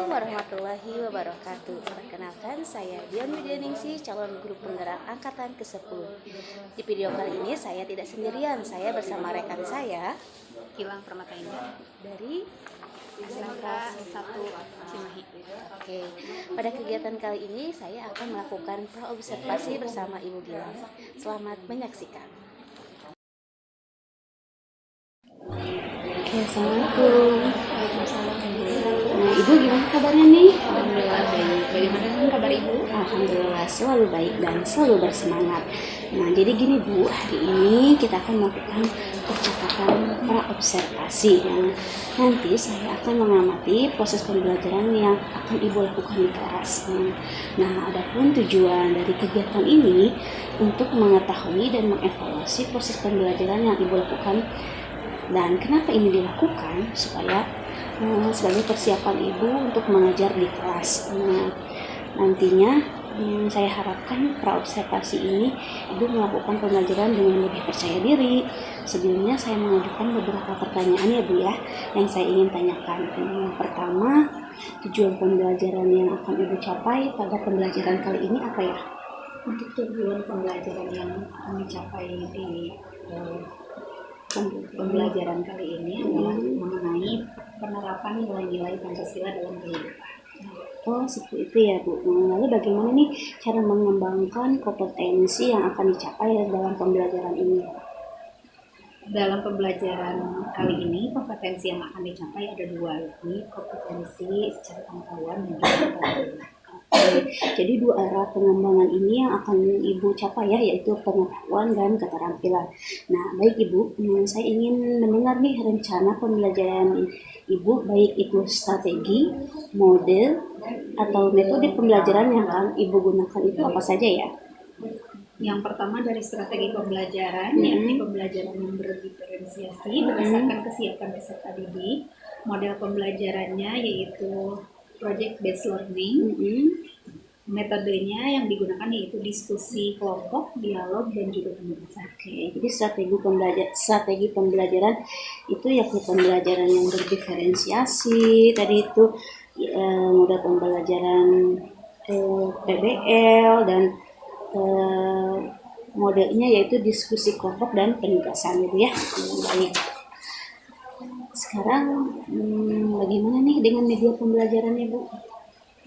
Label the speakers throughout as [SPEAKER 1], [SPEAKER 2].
[SPEAKER 1] Warahmatullahi wabarakatuh. Perkenalkan, saya Dian Widyaningsih, calon guru penggerak angkatan ke-10. Di video kali ini saya tidak sendirian, saya bersama rekan saya
[SPEAKER 2] Gilang Permata Indah
[SPEAKER 1] dari
[SPEAKER 2] SMK 1 Cimahi.
[SPEAKER 1] Oke, pada kegiatan kali ini saya akan melakukan praobservasi bersama Ibu Gilang. Selamat menyaksikan. Oke, assalamualaikum.
[SPEAKER 2] Waalaikumsalam.
[SPEAKER 1] Nah, Ibu gimana kabarnya nih?
[SPEAKER 2] Alhamdulillah baik. Bagaimana dengan kabar Ibu?
[SPEAKER 1] Alhamdulillah selalu baik dan selalu bersemangat. Nah, jadi gini Bu, hari ini kita akan melakukan percakapan praobservasi yang nanti saya akan mengamati proses pembelajaran yang akan Ibu lakukan di kelas. Nah, adapun tujuan dari kegiatan ini untuk mengetahui dan mengevaluasi proses pembelajaran yang Ibu lakukan. Dan kenapa ini dilakukan? Supaya sebagai persiapan Ibu untuk mengajar di kelas. Nantinya saya harapkan praobservasi ini Ibu melakukan pembelajaran dengan lebih percaya diri. Sebelumnya saya mengajukan beberapa pertanyaan ya Bu ya, yang saya ingin tanyakan. Yang pertama, tujuan pembelajaran yang akan Ibu capai pada pembelajaran kali ini apa ya?
[SPEAKER 2] Untuk tujuan pembelajaran yang akan dicapai di pembelajaran kali ini adalah mengenai penerapan nilai-nilai Pancasila dalam kehidupan.
[SPEAKER 1] Oh, seperti itu ya Bu. Lalu bagaimana nih cara mengembangkan kompetensi yang akan dicapai dalam pembelajaran ini?
[SPEAKER 2] Dalam pembelajaran kali ini, kompetensi yang akan dicapai ada dua, yakni kompetensi secara pengetahuan dan juga pengetahuan.
[SPEAKER 1] Jadi dua arah pengembangan ini yang akan Ibu capai ya, yaitu pengetahuan dan keterampilan. Nah, baik Ibu, saya ingin mendengar nih rencana pembelajaran Ibu, baik itu strategi, model, atau metode pembelajaran yang akan Ibu gunakan itu apa saja ya?
[SPEAKER 2] Yang pertama dari strategi pembelajaran, yakni pembelajaran yang berdiferensiasi berdasarkan kesiapan peserta didik. Model pembelajarannya yaitu project based learning. Metodenya yang digunakan yaitu diskusi kelompok, dialog, dan juga penulisan.
[SPEAKER 1] Oke, jadi strategi pembelajaran itu yakni pembelajaran yang berdiferensiasi. Tadi itu model pembelajaran PBL dan modelnya yaitu diskusi kelompok dan penugasan gitu ya. Baik. Sekarang bagaimana nih dengan media pembelajarannya Bu?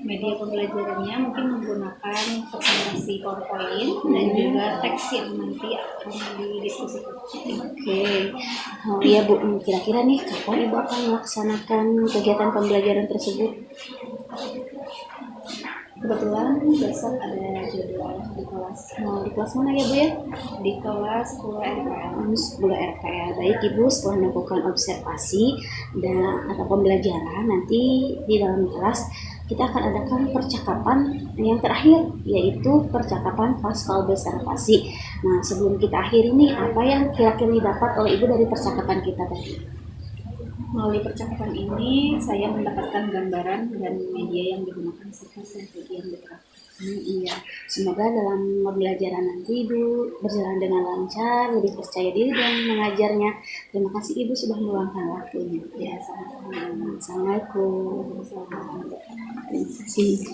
[SPEAKER 2] Media pembelajarannya mungkin menggunakan presentasi PowerPoint dan juga teks yang nanti akan didiskusikan.
[SPEAKER 1] Oke, oh iya Bu, kira-kira nih kapan Ibu akan melaksanakan kegiatan pembelajaran tersebut?
[SPEAKER 2] Kebetulan besok ada jadwal di kelas.
[SPEAKER 1] Di kelas mana ya Bu ya?
[SPEAKER 2] Di kelas 10 RPL.
[SPEAKER 1] 10 RPL. Baik Ibu, setelah melakukan observasi dan atau pembelajaran, nanti di dalam kelas kita akan adakan percakapan yang terakhir, yaitu percakapan pasca observasi. Nah, sebelum kita akhiri nih, apa yang kira-kira didapat oleh Ibu dari percakapan kita tadi?
[SPEAKER 2] Melalui percakapan ini, saya mendapatkan gambaran dan media yang digunakan serta strategi yang diterapkan.
[SPEAKER 1] Iya, semoga dalam pembelajaran nanti Ibu berjalan dengan lancar, lebih percaya diri dan mengajarnya. Terima kasih Ibu sudah meluangkan waktunya.
[SPEAKER 2] Ya, sama-sama.
[SPEAKER 1] Assalamualaikum. Terima kasih.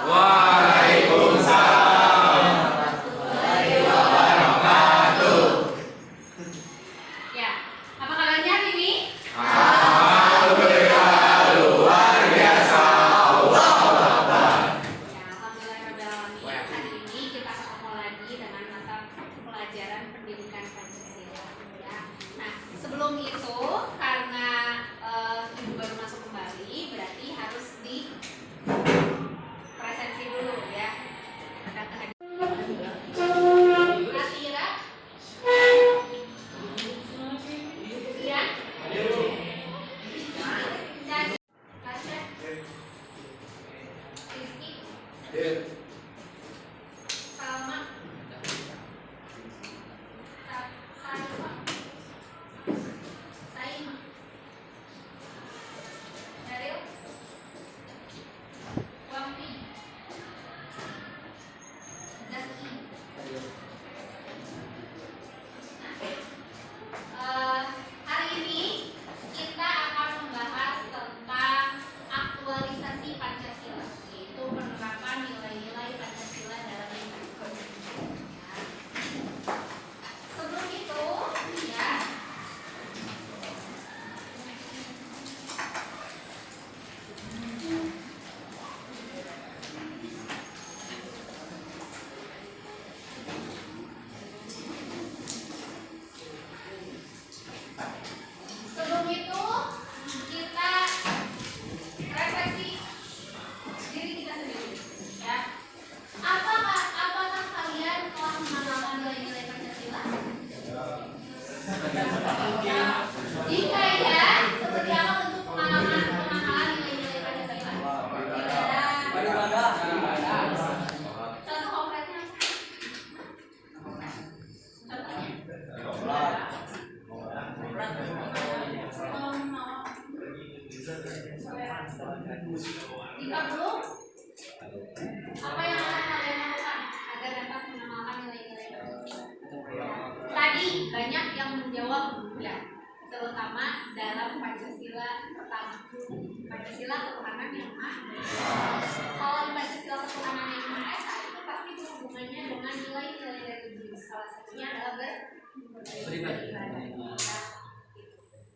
[SPEAKER 3] Waalaikumsalam.
[SPEAKER 4] Ya, apa kabarnya hari ini?
[SPEAKER 3] Alhamdulillah luar biasa. Allah Akbar.
[SPEAKER 4] Ya, alhamdulillah. Hari ini kita ketemu lagi dengan mata pelajaran pendidikan Pancasila. Ya. Nah, sebelum itu karena Ibu baru masuk kembali, berarti harus di presensi dulu ya. Atira. Iya. Tasya. Rizky. Salma. Saima. Jika belum, apa yang akan kalian lakukan agar dapat mengamalkan nilai-nilai Pancasila? Tadi banyak yang menjawab ya, terutama dalam Pancasila pertama. Pancasila ketuhanan yang maha esa. Kalau di Pancasila ketuhanan yang maha esa itu pasti berhubungannya dengan nilai-nilai religius. Salah satunya adalah beribadah.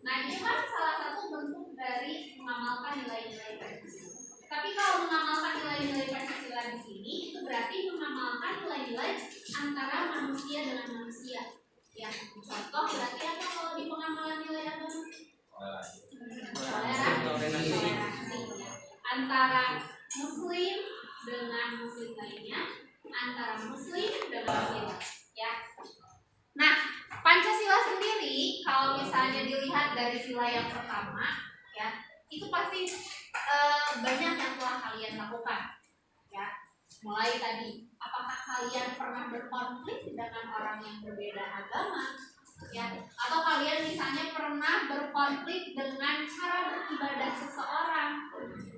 [SPEAKER 4] Nah ini kan salah satu bentuk dari mengamalkan nilai-nilai Pancasila. Tapi kalau mengamalkan nilai-nilai Pancasila di sini itu berarti mengamalkan nilai-nilai antara manusia dengan manusia. Ya, contoh berarti apa kalau di pengamalan nilai agama? Toleransi. Ya. Antara Muslim dengan Muslim lainnya, antara Muslim dengan Sila. Ya. Nah, Pancasila sendiri kalau misalnya dilihat dari sila yang pertama, ya itu pasti banyak yang telah kalian lakukan, ya. Mulai tadi, apakah kalian pernah berkonflik dengan orang yang berbeda agama, ya? Atau kalian misalnya pernah berkonflik dengan cara beribadah seseorang,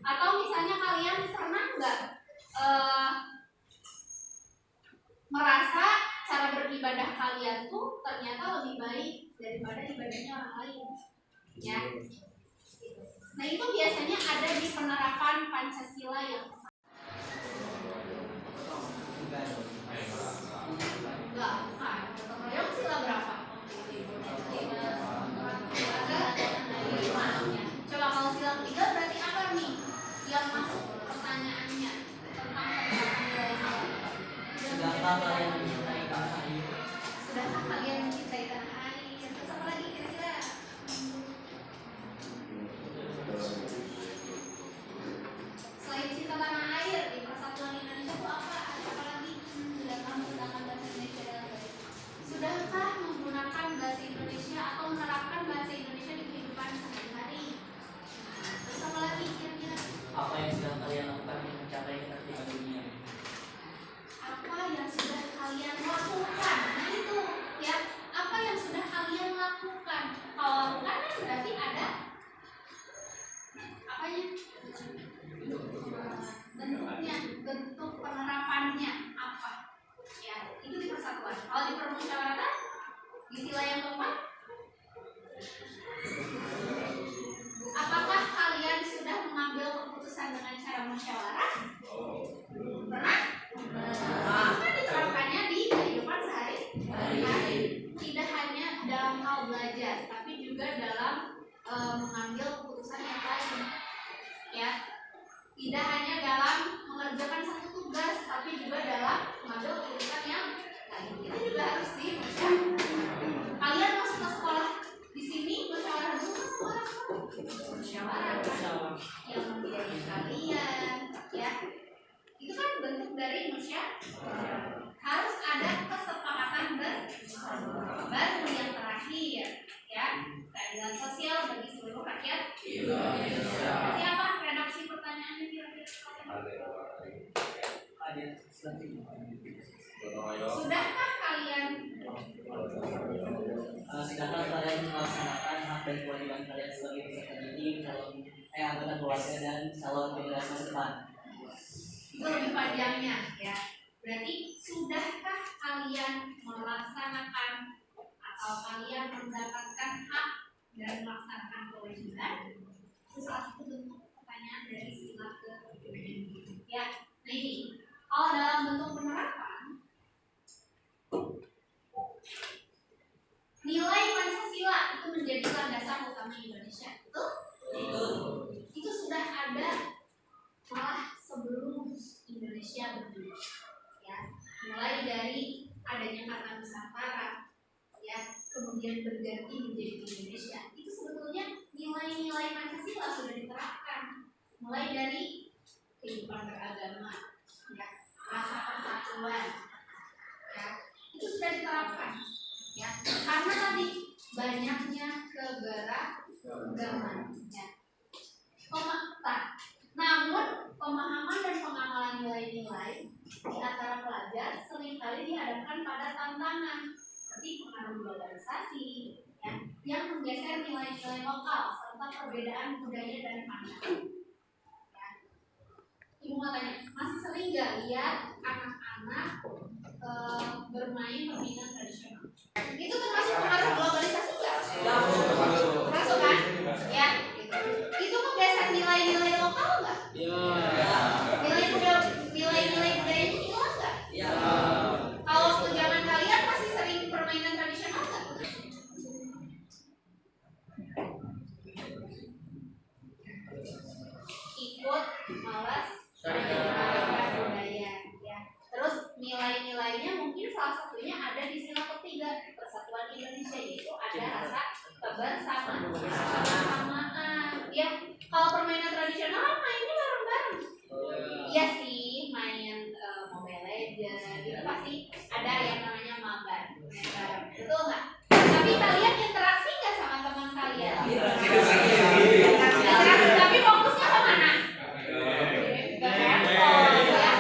[SPEAKER 4] atau misalnya kalian pernah nggak merasa cara beribadah kalian tuh ternyata lebih baik daripada ibadahnya orang lain, ya? Nah itu biasanya ada di penerapan Pancasila yang enggak, gotong royong sila berapa? 5. Coba kalau sila ketiga berarti apa nih yang masuk pertanyaannya tentang nilai-nilai? Sudahkah kalian mencintai tanah air? Terus apa lagi kira-kira? Selain cinta tanah air, di persatuan Indonesia itu apa? Ada apa lagi? Sudahkah menggunakan bahasa Indonesia dalam baik? Sudahkah menggunakan bahasa Indonesia atau menerapkan bahasa Indonesia di kehidupan sehari-hari? Terus apa lagi kira-kira?
[SPEAKER 5] Apa yang sedang kalian lakukan untuk mencapai ketertiban dunia?
[SPEAKER 4] Apa yang sudah kalian lakukan? Nah itu ya, apa yang sudah kalian lakukan? Kalau lakukan kan berarti ada apanya? Bentuknya, bentuk penerapannya apa? Ya, itu di persatuan. Kalau di permusyawaratan, di sila yang keempat, apakah kalian sudah mengambil keputusan dengan cara musyawarah? Pernah? Itu kan diterapkannya di kehidupan sehari-hari. Tidak hanya dalam hal belajar, tapi juga dalam mengambil keputusan yang lain. Ya, tidak hanya dalam mengerjakan satu tugas, tapi juga dalam mengambil keputusan yang lain. Itu juga harus dimusyawarahkan. Kalian masuk ke sekolah di sini musyawarah dulu kan sama orang tua? Musyawarah kan yang membiayai kalian, ya. Itu kan bentuk dari musyawarah. Harus ada kesepakatan baru yang terakhir, ya. Keadilan sosial bagi seluruh rakyat Indonesia. Berarti apa redaksi pertanyaannya kira-kira? Sudahkah kalian
[SPEAKER 5] Sedangkan kalian melaksanakan hak dan kewajiban kalian sebagai peserta didik, anggota keluarga dan calon generasi masa depan?
[SPEAKER 4] itu lebih panjangnya, ya. Berarti sudahkah kalian melaksanakan atau kalian mendapatkan hak dan melaksanakan kewajiban? Itu salah satu bentuk pertanyaan dari sila ke-7. Ya, nah ini kalau dalam bentuk penerapan, nilai Pancasila itu menjadi landasan utama Indonesia. Itu sudah ada malah sebelum Indonesia berdiri. Ya, mulai dari adanya kata Nusantara, ya, kemudian berganti menjadi Indonesia. Itu sebetulnya nilai-nilai Pancasila sudah diterapkan, mulai dari kehidupan beragama, ya, rasa persatuan, ya, itu sudah diterapkan, ya, karena tadi banyaknya keberagaman, ya. Namun pemahaman dan pengamalan nilai-nilai di antara pelajar seringkali dihadapkan pada tantangan seperti pengaruh globalisasi, ya, yang menggeser nilai-nilai lokal serta perbedaan budaya dan nggak lihat anak-anak bermain permainan tradisional. Itu termasuk pengaruh globalisasi nggak? Termasuk kan? Ya, gitu. Itu menggeser nilai-nilai lokal nggak? Nilai-nilai budayanya hilang nggak? Kalau waktu zaman kalian masih sering permainan tradisional nggak? Ikut, malas, budaya, ya. Terus nilai-nilainya mungkin salah satunya ada di sila ketiga Persatuan Indonesia, yaitu ada rasa kebersamaan. Ya, kalau permainan tradisional kan mainnya bareng-bareng. Iya sih, main Mobile Legends itu pasti ada yang namanya mabar, main bareng. Betul nggak? Tapi kalian interaksi nggak sama teman kalian? Interaksi, tapi fokusnya ke mana? Ke handphone, ya.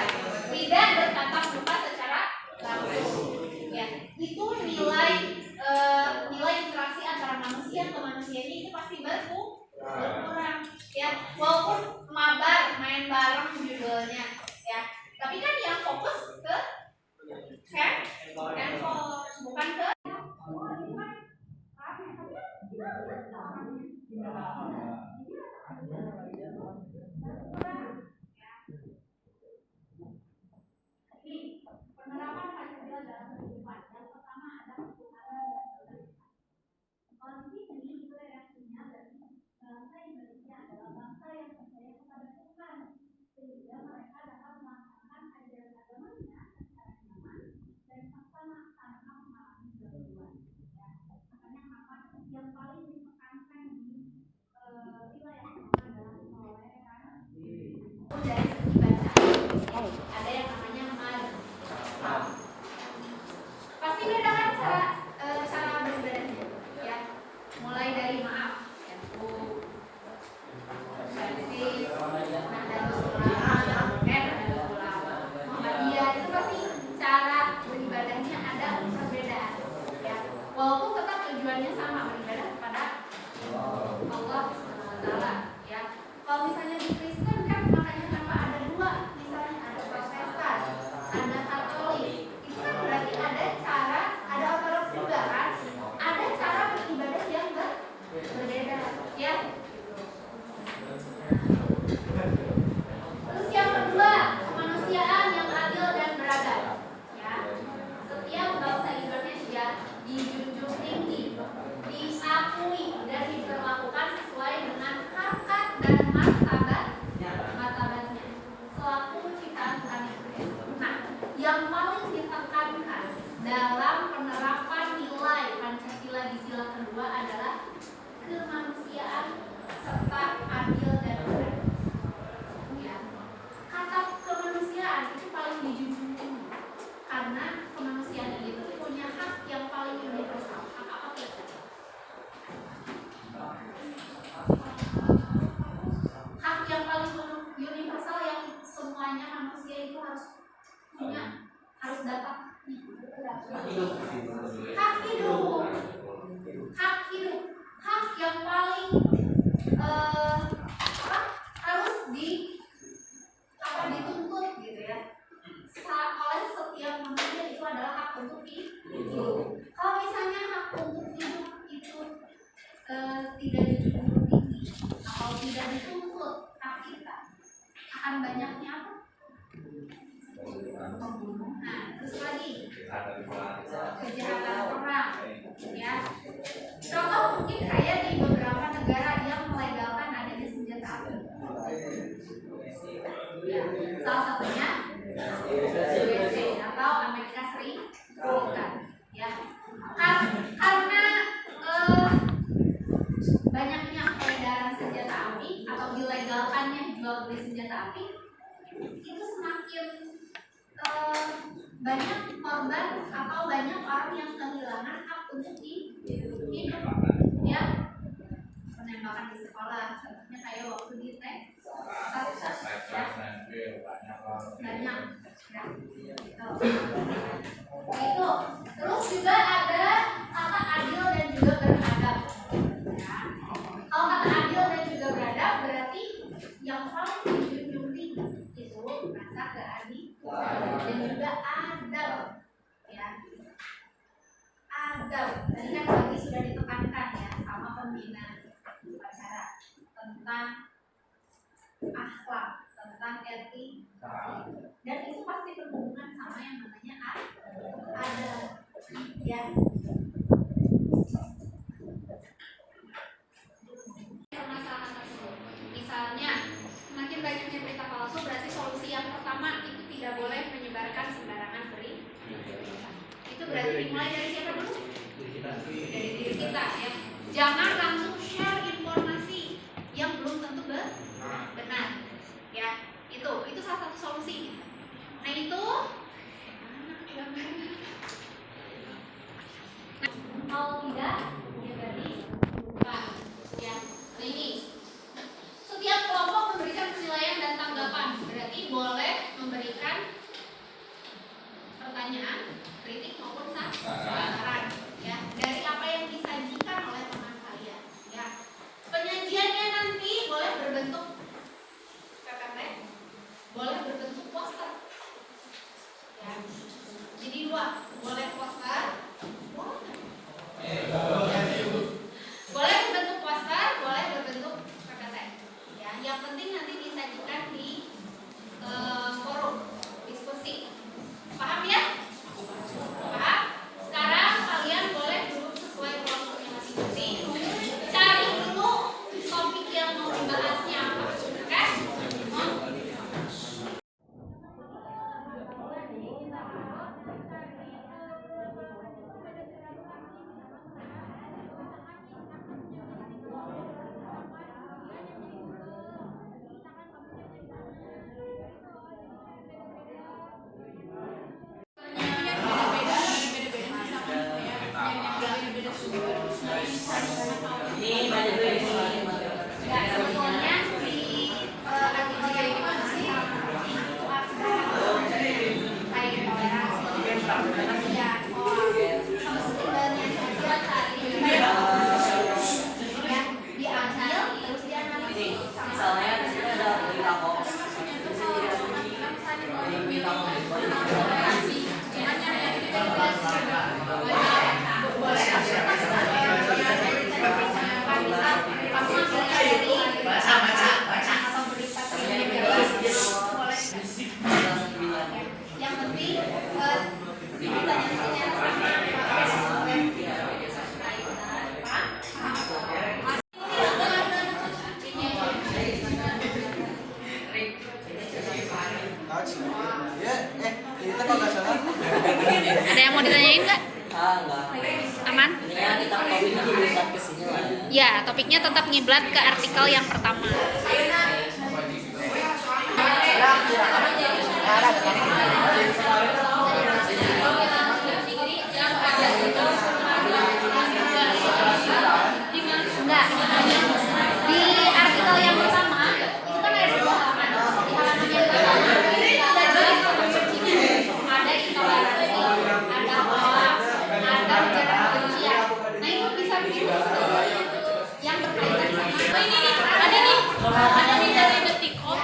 [SPEAKER 4] Tidak bertatap muka secara langsung. Ya, itu nilai interaksi antara manusia ke manusianya itu pasti berkurang. Ya, walaupun mabar main bareng judulnya, ya. Tapi kan yang fokus ke handphone, bukan ke penerapan Pancasila dalam kehidupan. Yang pertama ada ketuhanan. Kalau di sini itu redaksinya dari bangsa Indonesia adalah bangsa yang percaya kepada Tuhan, sehingga mereka dapat melaksanakan ajaran agamanya secara nyaman dan tanpa mengalami gangguan. Ya, makanya kenapa yang paling ditekankan di sila yang pertama adalah toleransi. Dari segi bacaan, ada yang namanya mad. Pasti beda kan cara beribadahnya, ya. Mulai dari maaf, ya, Muhammadiyah itu pasti cara beribadahnya ada perbedaan, ya. Walaupun tetap tujuannya sama, beribadah kepada Allah SWT, ya. Kalau misalnya di Kristen kan makanya kenapa ada dua, misalnya ada Protestan, ada Katolik. Itu kan berarti ada ortodoks juga kan? Ada cara beribadah yang berbeda, ya. Terus yang kedua, kemanusiaan yang adil dan beradab, ya. Setiap bangsa Indonesia dijunjung tinggi, diakui dan diperlakukan sesuai dengan harkat dan martabatnya selaku ciptaan Tuhan yang Esa. Nah, yang paling ditekankan dalam penerapan nilai Pancasila di sila kedua adalah kemanusiaan serta adil dan beradab. Ya. Kata kemanusiaan itu paling dijunjung tinggi karena kemanusiaan itu punya hak yang paling universal. Hak apa itu? Hak yang paling universal yang semuanya manusia itu harus punya, harus dapat. Hak hidup, hak yang paling harus dituntut gitu ya. Oleh setiap manusia itu adalah hak untuk hidup. Kalau misalnya hak untuk hidup itu tidak dijunjung tinggi atau tidak dituntut hak kita, akan banyaknya apa? Pembunuhan, terus lagi kejahatan perang, ya. Contoh mungkin kayak di beberapa negara yang melegalkan adanya senjata api, ya. Salah satunya USA atau Amerika Serikat, ya. Karena banyaknya peredaran senjata api atau dilegalkannya jual beli senjata api, itu semakin banyak korban atau banyak orang yang kehilangan hak untuk hidup, ya. Penembakan di sekolah, contohnya kayak waktu di Texas, ya. Banyak, ya. Itu. Terus juga ada kata adil dan juga beradab, ya. Kalau kata adil dan juga beradab berarti yang paling dijunjung tinggi itu rasa keadilan. adab. Tadi kan tadi sudah ditekankan ya sama pembina upacara tentang akhlak, tentang etika, dan itu pasti berhubungan sama yang namanya adab ya. Permasalahan tersebut, misalnya semakin banyaknya berita palsu, berarti solusi yang pertama itu tidak boleh menyebarkan sembarangan berita. Itu berarti dimulai dari siapa dulu? Dari diri kita ya. Jangan langsung share informasi yang belum tentu benar ya. Itu salah satu solusi. Nah itu kalau tidak ya berarti bukan ya. Nah ini setiap kelompok memberikan penilaian dan tanggapan, berarti boleh memberikan pertanyaan, kritik maupun saran ya dari apa yang disajikan oleh teman kalian ya. Penyajiannya nanti boleh berbentuk PPT, boleh berbentuk poster ya. Jadi dua, boleh poster, boleh berbentuk poster, boleh berbentuk PPT ya. Yang penting nanti disajikan di forum diskusi. Paham ya? Paham? Sekarang kalian boleh duduk sesuai kelompoknya masing-masing. Cari dulu topik yang mau dibahasnya apa, kan?
[SPEAKER 5] Ini banyak dari ini.
[SPEAKER 4] Ya, sebetulnya di artikel yang gimana sih? Itu kayak toleransi, ya, sebenarnya saja cari ya, diambil terus dianalisis.
[SPEAKER 5] Misalnya di sini ada berita hoax. Jadi berita hoax.
[SPEAKER 4] Yang penting pertanyaannya
[SPEAKER 1] Ada yang mau ditanyain nggak?
[SPEAKER 5] Enggak.
[SPEAKER 1] Aman?
[SPEAKER 5] Intinya kita topiknya ngiblat ke sini lah.
[SPEAKER 1] Ya, topiknya tetap ngiblat ke artikel yang pertama. Enggak. Di artikel yang pertama itu kan ada 2 halaman. Di halaman yang pertama ada jelas tentang kuncinya. Ada intoleransi, ada hoax, ada ujaran kebencian. Nah itu bisa dilihat sebetulnya yang berkaitan sama ini nih, ada nih dari Detikcom.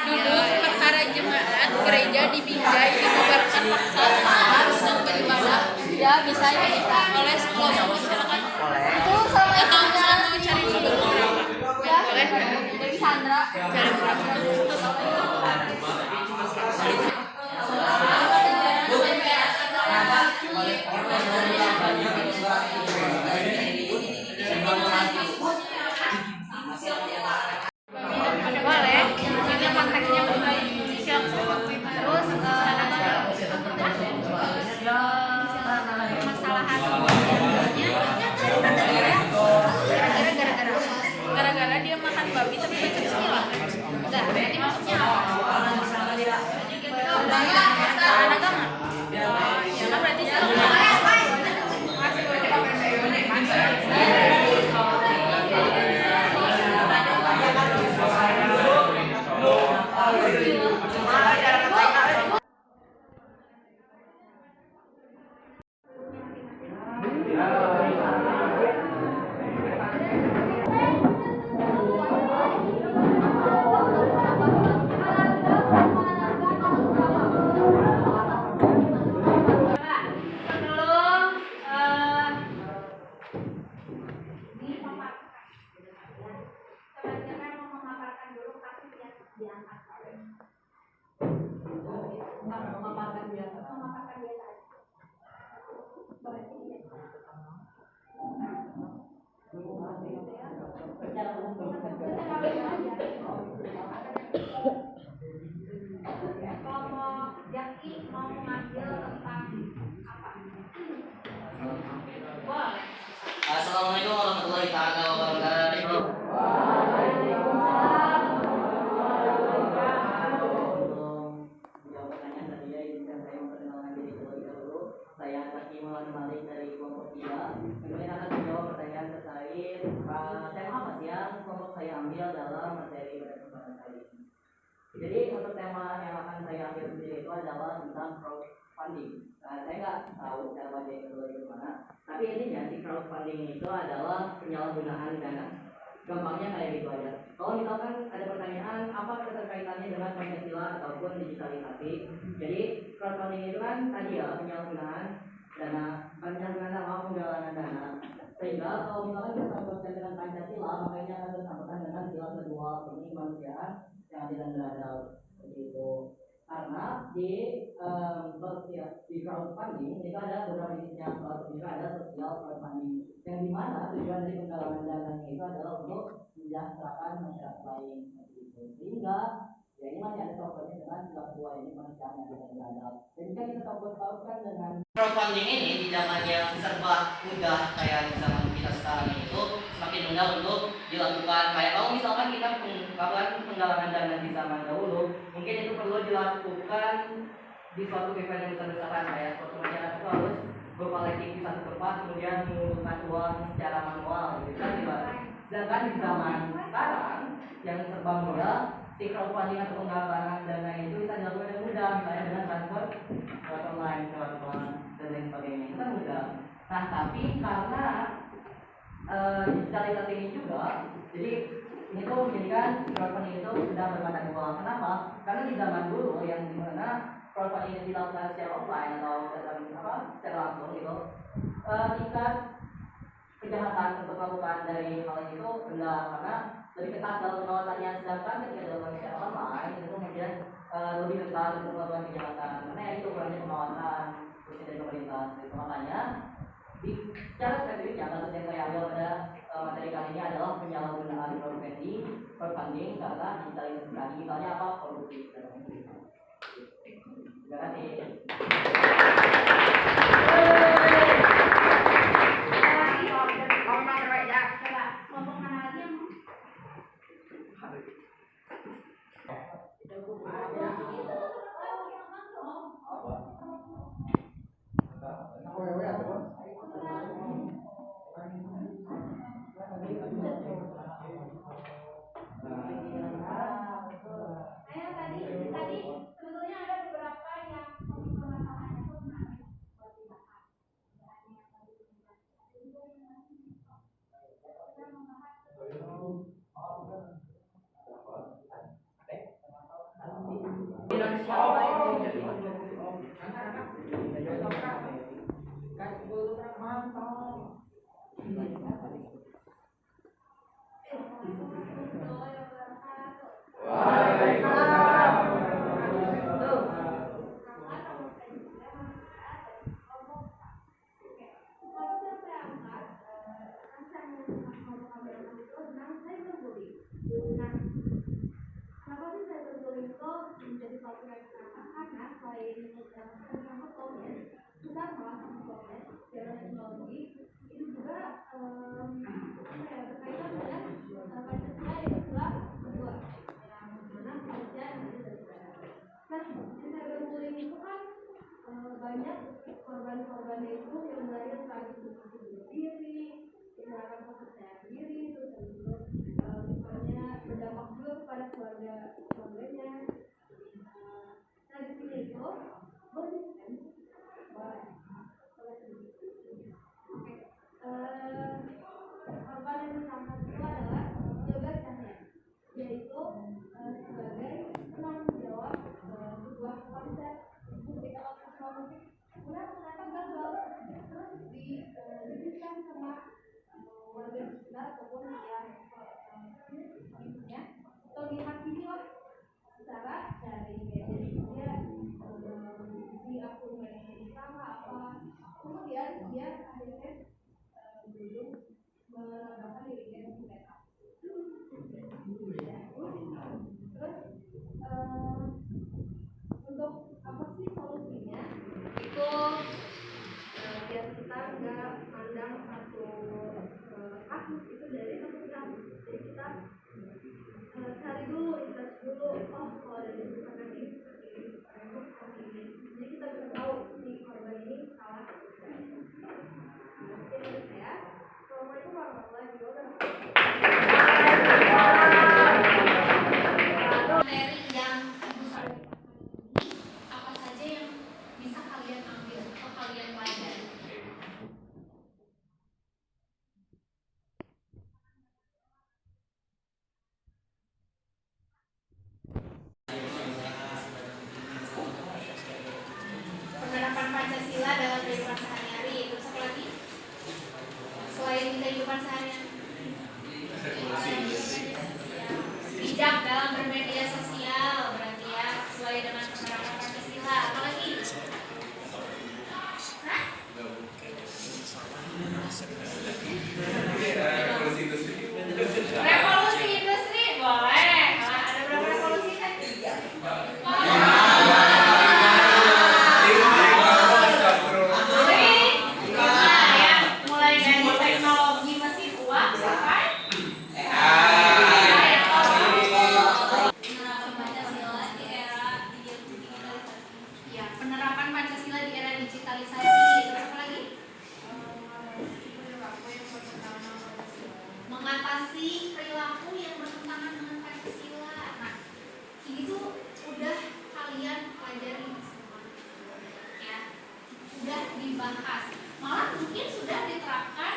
[SPEAKER 1] Duduk perkara jemaat gereja di Binjai dibubarkan paksa harus dan beribadah ya bisa oleh sekelompok masyarakat itu sama atau mau cari sumber ya boleh dari Sandra cari boleh ini konteksnya berbahasa Indonesia terus permasalahan
[SPEAKER 5] itu adalah tentang crowdfunding. Saya nggak tahu cara baca metodologi gimana, tapi intinya si crowdfunding itu adalah penyalahgunaan dana. Gampangnya kayak gitu aja. Kalau misalkan ada pertanyaan apa keterkaitannya dengan Pancasila ataupun digitalisasi, jadi crowdfunding itu kan tadi ya penyalahgunaan penggalangan dana. Sehingga kalau misalkan kita sambungkan dengan Pancasila, makanya akan bersangkutan dengan sila kedua, ini kemanusiaan yang adil dan beradab, seperti itu. Karena di crowdfunding itu ada beberapa jenisnya, salah satunya ada social crowdfunding, yang dimana tujuan dari penggalangan dananya itu adalah untuk mensejahterakan masyarakat lain, seperti itu. Sehingga ya ini masih ada softwarenya dengan sila kedua, ini kemanusiaan yang adil dan beradab. Dan jika kita tautkan dengan crowdfunding ini di zaman yang serba mudah kayak zaman kita sekarang ini itu semakin mudah untuk dilakukan. Kayak kalau misalkan kita melakukan penggalangan dana di zaman dahulu, mungkin itu perlu dilakukan di suatu event yang besar-besaran, kayak suatu masyarakat itu harus berkolektif di satu tempat kemudian mengumpulkan uang secara manual gitu kan. Sedangkan di zaman sekarang yang serba mudah, si crowdfunding atau penggalangan dana itu bisa dilakukan dengan mudah, misalnya dengan transfer online, dan lain sebagainya, itu kan mudah. Nah tapi karena digitalisasi ini juga, jadi ini tuh menjadikan crowdfunding itu sudah bermata dua. Kenapa? Karena di zaman dulu yang dimana crowdfunding ini dilakukan secara offline atau secara langsung gitu, tingkat kejahatan untuk melakukan dari hal itu rendah karena lebih ketat dalam pengawasannya. Sedangkan ketika dilakukan secara online itu kemudian lebih ketat untuk melakukan kejahatan karena itu kurangnya pengawasan khususnya dari pemerintah. Jadi, makanya secara spesifiknya kasus yang saya ambil pada materi kali ini adalah penyalahgunaan crowdfunding karena digitalisasi tadi, misalnya apa, korupsi. Terima kasih.
[SPEAKER 4] Tadi sebetulnya ada beberapa yang permasalahannya itu menarik buat dibahas. Kenapa sih saya berguling itu menjadi suatu yang kenapa? Karena selain tentang proses, kita malah sama proses dalam teknologi itu juga berkaitan dengan Pancasila yang telah kedua, yang mana kemanusiaan yang adil dan beradab. Nah, di cyberbullying itu kan banyak korban-korbannya itu yang mulai tadi bunuh diri, kecelakaan kepercayaan diri, terus misalnya berdampak juga kepada keluarganya. Nah di sini itu konsisten korban yang disangkat itu adalah Yoga Cahya, yaitu sebagai penanggung jawab sebuah konser musik elektronik. Kemudian ternyata gagal, terus diberikan sama warga sekitar ataupun yang ibunya atau dihakimi lah secara dari jadi dia di akun media sama apa, kemudian dia akhirnya belum menambahkan dirinya di mereka. Terus untuk apa sih solusinya? Itu biar kita nggak pandang satu kasus itu dari satu kasus. Jadi kita cari dulu, research dulu, oh kalau dari misalkan ini seperti ini, seperti ini. Jadi kita bisa tahu si korban ini salah. Mungkin dari saya. Assalamualaikum warahmatullahi wabarakatuh. Materi yang ibu sampaikan ini apa manifestasi perilaku yang bertentangan dengan Pancasila. Nah, ini tuh udah kalian pelajari semua, ya, udah dibahas, malah mungkin sudah diterapkan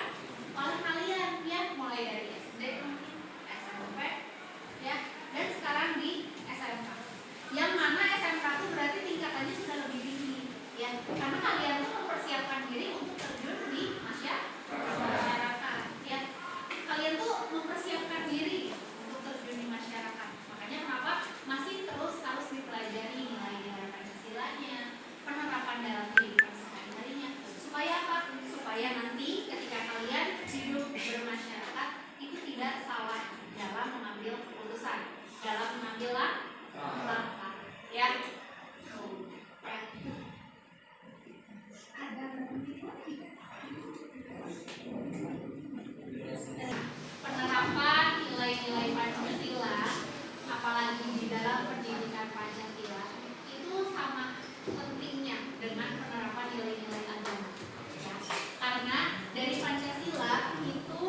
[SPEAKER 4] oleh kalian, ya, mulai dari SD, SMP, ya, dan sekarang di SMK. Yang mana SMK itu berarti tingkatannya sudah lebih tinggi, ya, karena kalian tuh mempersiapkan diri untuk terjun di masyarakat, ya. Kalian tuh mempersiapkan diri untuk terjun di masyarakat. Makanya kenapa masih terus harus dipelajari nilai-nilai Pancasilanya, penerapan dalam kehidupan sehari-harinya. Supaya apa? Supaya nanti ketika kalian hidup bermasyarakat itu tidak salah dalam mengambil keputusan, dalam mengambil langkah, ya. Ada penerapan nilai-nilai Pancasila, apalagi di dalam pendidikan Pancasila, itu sama pentingnya dengan penerapan nilai-nilai agama, ya. Karena dari Pancasila itu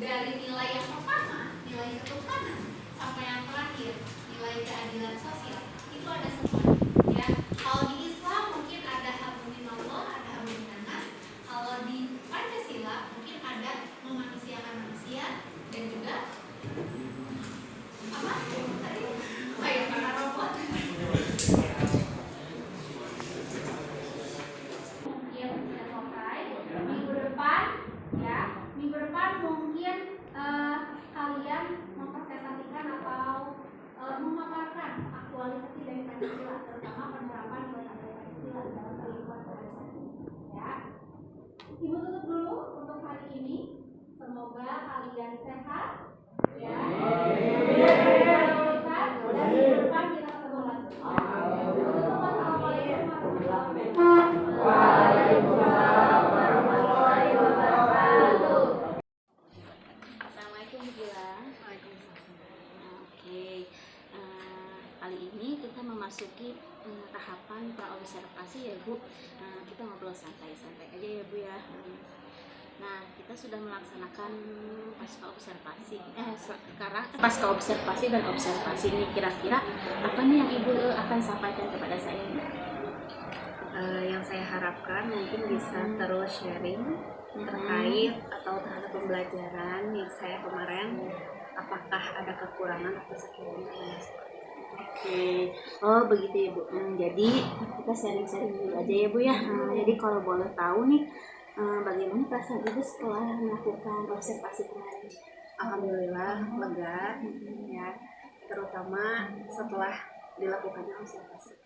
[SPEAKER 4] dari nilai yang pertama, nilai ketuhanan, sampai yang terakhir, nilai keadilan sosial, itu ada semua, ya. Kalau di Islam mungkin ada hablum minallah, ada hablum minannas. Kalau di Pancasila mungkin ada memanusiakan manusia dan juga apa? Kayak para robot. Mungkin sudah selesai. Minggu depan, ya, minggu depan mungkin kalian mempresentasikan atau memaparkan aktualisasi dari Pancasila, terutama penerapan nilai-nilai Pancasila dalam kehidupan sehari-hari, ya. Ibu tutup dulu untuk hari ini. Semoga kalian sehat, ya. Dan minggu depan kita ketemu lagi.
[SPEAKER 1] Assalamualaikum Bu Gilang. Oke, kali ini kita memasuki tahapan praobservasi ya Bu. Kita ngobrol santai-santai aja ya Bu ya. Nah, kita sudah melaksanakan pasca observasi. Sekarang pasca observasi dan observasi ini kira-kira apa nih yang Ibu akan sampaikan kepada saya?
[SPEAKER 2] Yang saya harapkan mungkin bisa terus sharing terkait atau terhadap pembelajaran yang saya kemarin, apakah ada kekurangan atau sekiranya.
[SPEAKER 1] Oke, oh begitu ya Bu. Jadi kita sharing-sharing dulu aja ya Bu ya. Jadi kalau boleh tahu nih, bagaimana perasaan Ibu setelah melakukan observasi kemarin?
[SPEAKER 2] Alhamdulillah lega, ya, terutama setelah dilakukannya observasi.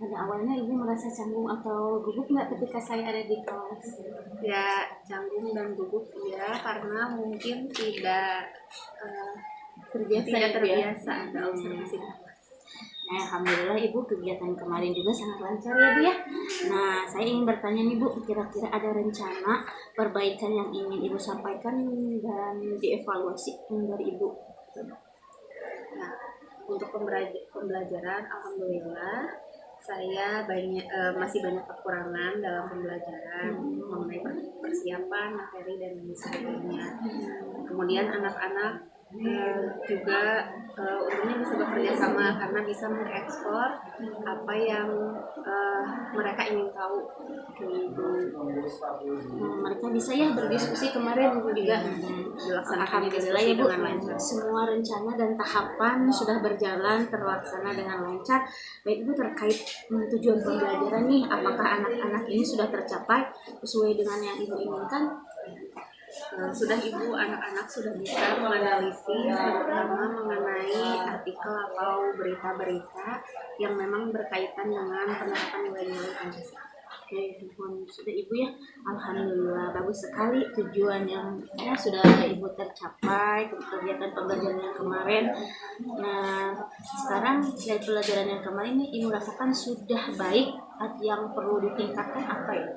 [SPEAKER 1] Pada awalnya Ibu merasa canggung atau gugup nggak ketika saya ada di kelas?
[SPEAKER 2] Ya, canggung dan gugup ya, karena mungkin tidak terbiasa ada observasi kelas.
[SPEAKER 1] Nah, alhamdulillah Ibu kegiatan kemarin juga sangat lancar ya Bu ya. Nah, saya ingin bertanya nih Bu, kira-kira ada rencana perbaikan yang ingin Ibu sampaikan dan dievaluasi dari Ibu?
[SPEAKER 2] Nah, untuk pembelajaran, alhamdulillah saya masih banyak kekurangan dalam pembelajaran mengenai persiapan materi dan lain sebagainya. Kemudian anak-anak juga untungnya bisa bekerja sama karena bisa mengekspor apa yang mereka ingin tahu.
[SPEAKER 1] Mereka bisa ya berdiskusi kemarin juga. Alhamdulillah ya Bu, semua rencana dan tahapan sudah berjalan terlaksana dengan lancar. Baik Bu, terkait tujuan pembelajaran nih, apakah anak-anak ini sudah tercapai sesuai dengan yang Ibu inginkan?
[SPEAKER 2] Sudah Ibu, anak-anak sudah bisa menganalisis terutama mengenai artikel atau berita-berita yang memang berkaitan dengan penerapan nilai-nilai Pancasila.
[SPEAKER 1] Oke, sudah Ibu ya, alhamdulillah bagus sekali tujuan yang sudah Ibu tercapai kegiatan pembelajaran yang kemarin. Nah, sekarang dari pelajaran yang kemarin ini Ibu rasakan sudah baik, yang perlu ditingkatkan apa ya?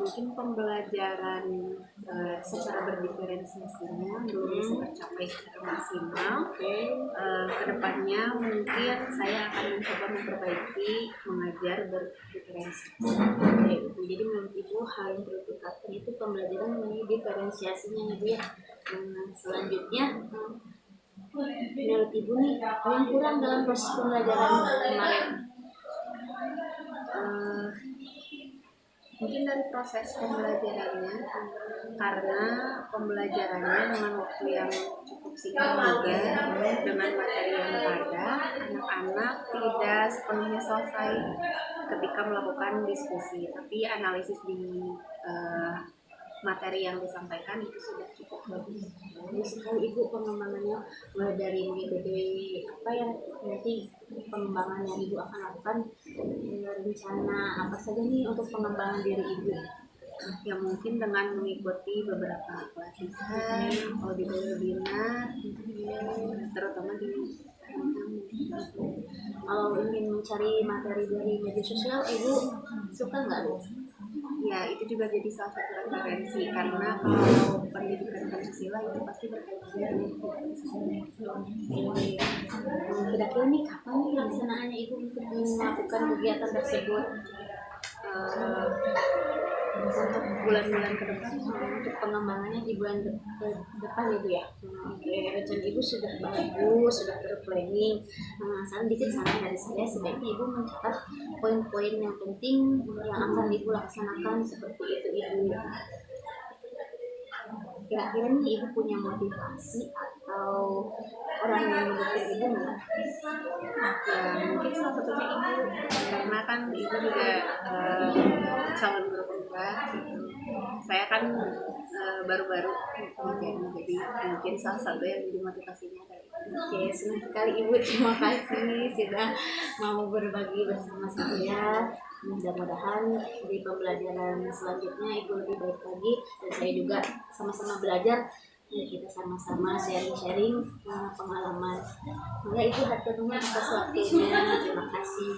[SPEAKER 2] Mungkin pembelajaran secara berdiferensiasinya belum bisa tercapai secara maksimal. Kedepannya mungkin saya akan mencoba memperbaiki mengajar berdiferensiasi.
[SPEAKER 1] Jadi menurut Ibu hal yang perlu ditingkatkan itu pembelajaran mengenai diferensiasinya Ibu ya. Selanjutnya, menurut Ibu nih, apa yang kurang dalam proses pembelajaran kemarin?
[SPEAKER 2] Mungkin dari proses pembelajarannya, karena pembelajarannya dengan waktu yang cukup singkat juga, dengan materi yang padat, anak-anak tidak sepenuhnya selesai ketika melakukan diskusi, tapi analisis di materi yang disampaikan itu sudah cukup bagus.
[SPEAKER 1] Bagus sekali Ibu pengembangannya, mulai dari mengikuti apa yang nanti pengembangan yang Ibu akan lakukan, rencana apa saja nih untuk pengembangan diri Ibu.
[SPEAKER 2] Ya mungkin dengan mengikuti beberapa pelatihan audit webinar, terutama di
[SPEAKER 1] Kalau ingin mencari materi dari media sosial, Ibu suka nggak Bu?
[SPEAKER 2] ya itu juga jadi salah satu referensi, karena kalau pendidikan Pancasila itu pasti berkaitan dengan
[SPEAKER 1] Kira-kira nih kapan nih pelaksanaannya Ibu untuk melakukan kegiatan tersebut?
[SPEAKER 2] untuk bulan-bulan ke depan.
[SPEAKER 1] Untuk pengembangannya di bulan depan Ibu ya. Oke, rencana Ibu sudah bagus, sudah terplanning. Saran dikit saran dari saya, sebaiknya Ibu mencatat poin-poin yang penting yang akan Ibu laksanakan seperti itu Ibu. Kira-kira nih Ibu punya motivasi atau orang yang mendukung Ibu nggak?
[SPEAKER 2] Ya mungkin salah satunya ibu, karena kan ibu juga calon guru pemula gitu. Saya kan baru-baru jadi mungkin salah satu yang jadi motivasinya dari itu.
[SPEAKER 1] Oke, senang sekali Ibu. Terima kasih sudah mau berbagi bersama saya. Mudah-mudahan di pembelajaran selanjutnya Ibu lebih baik lagi dan saya juga sama-sama belajar. Ya, kita sama-sama sharing-sharing pengalaman. Maka Ibu hatur nuhun atas waktunya. Terima kasih.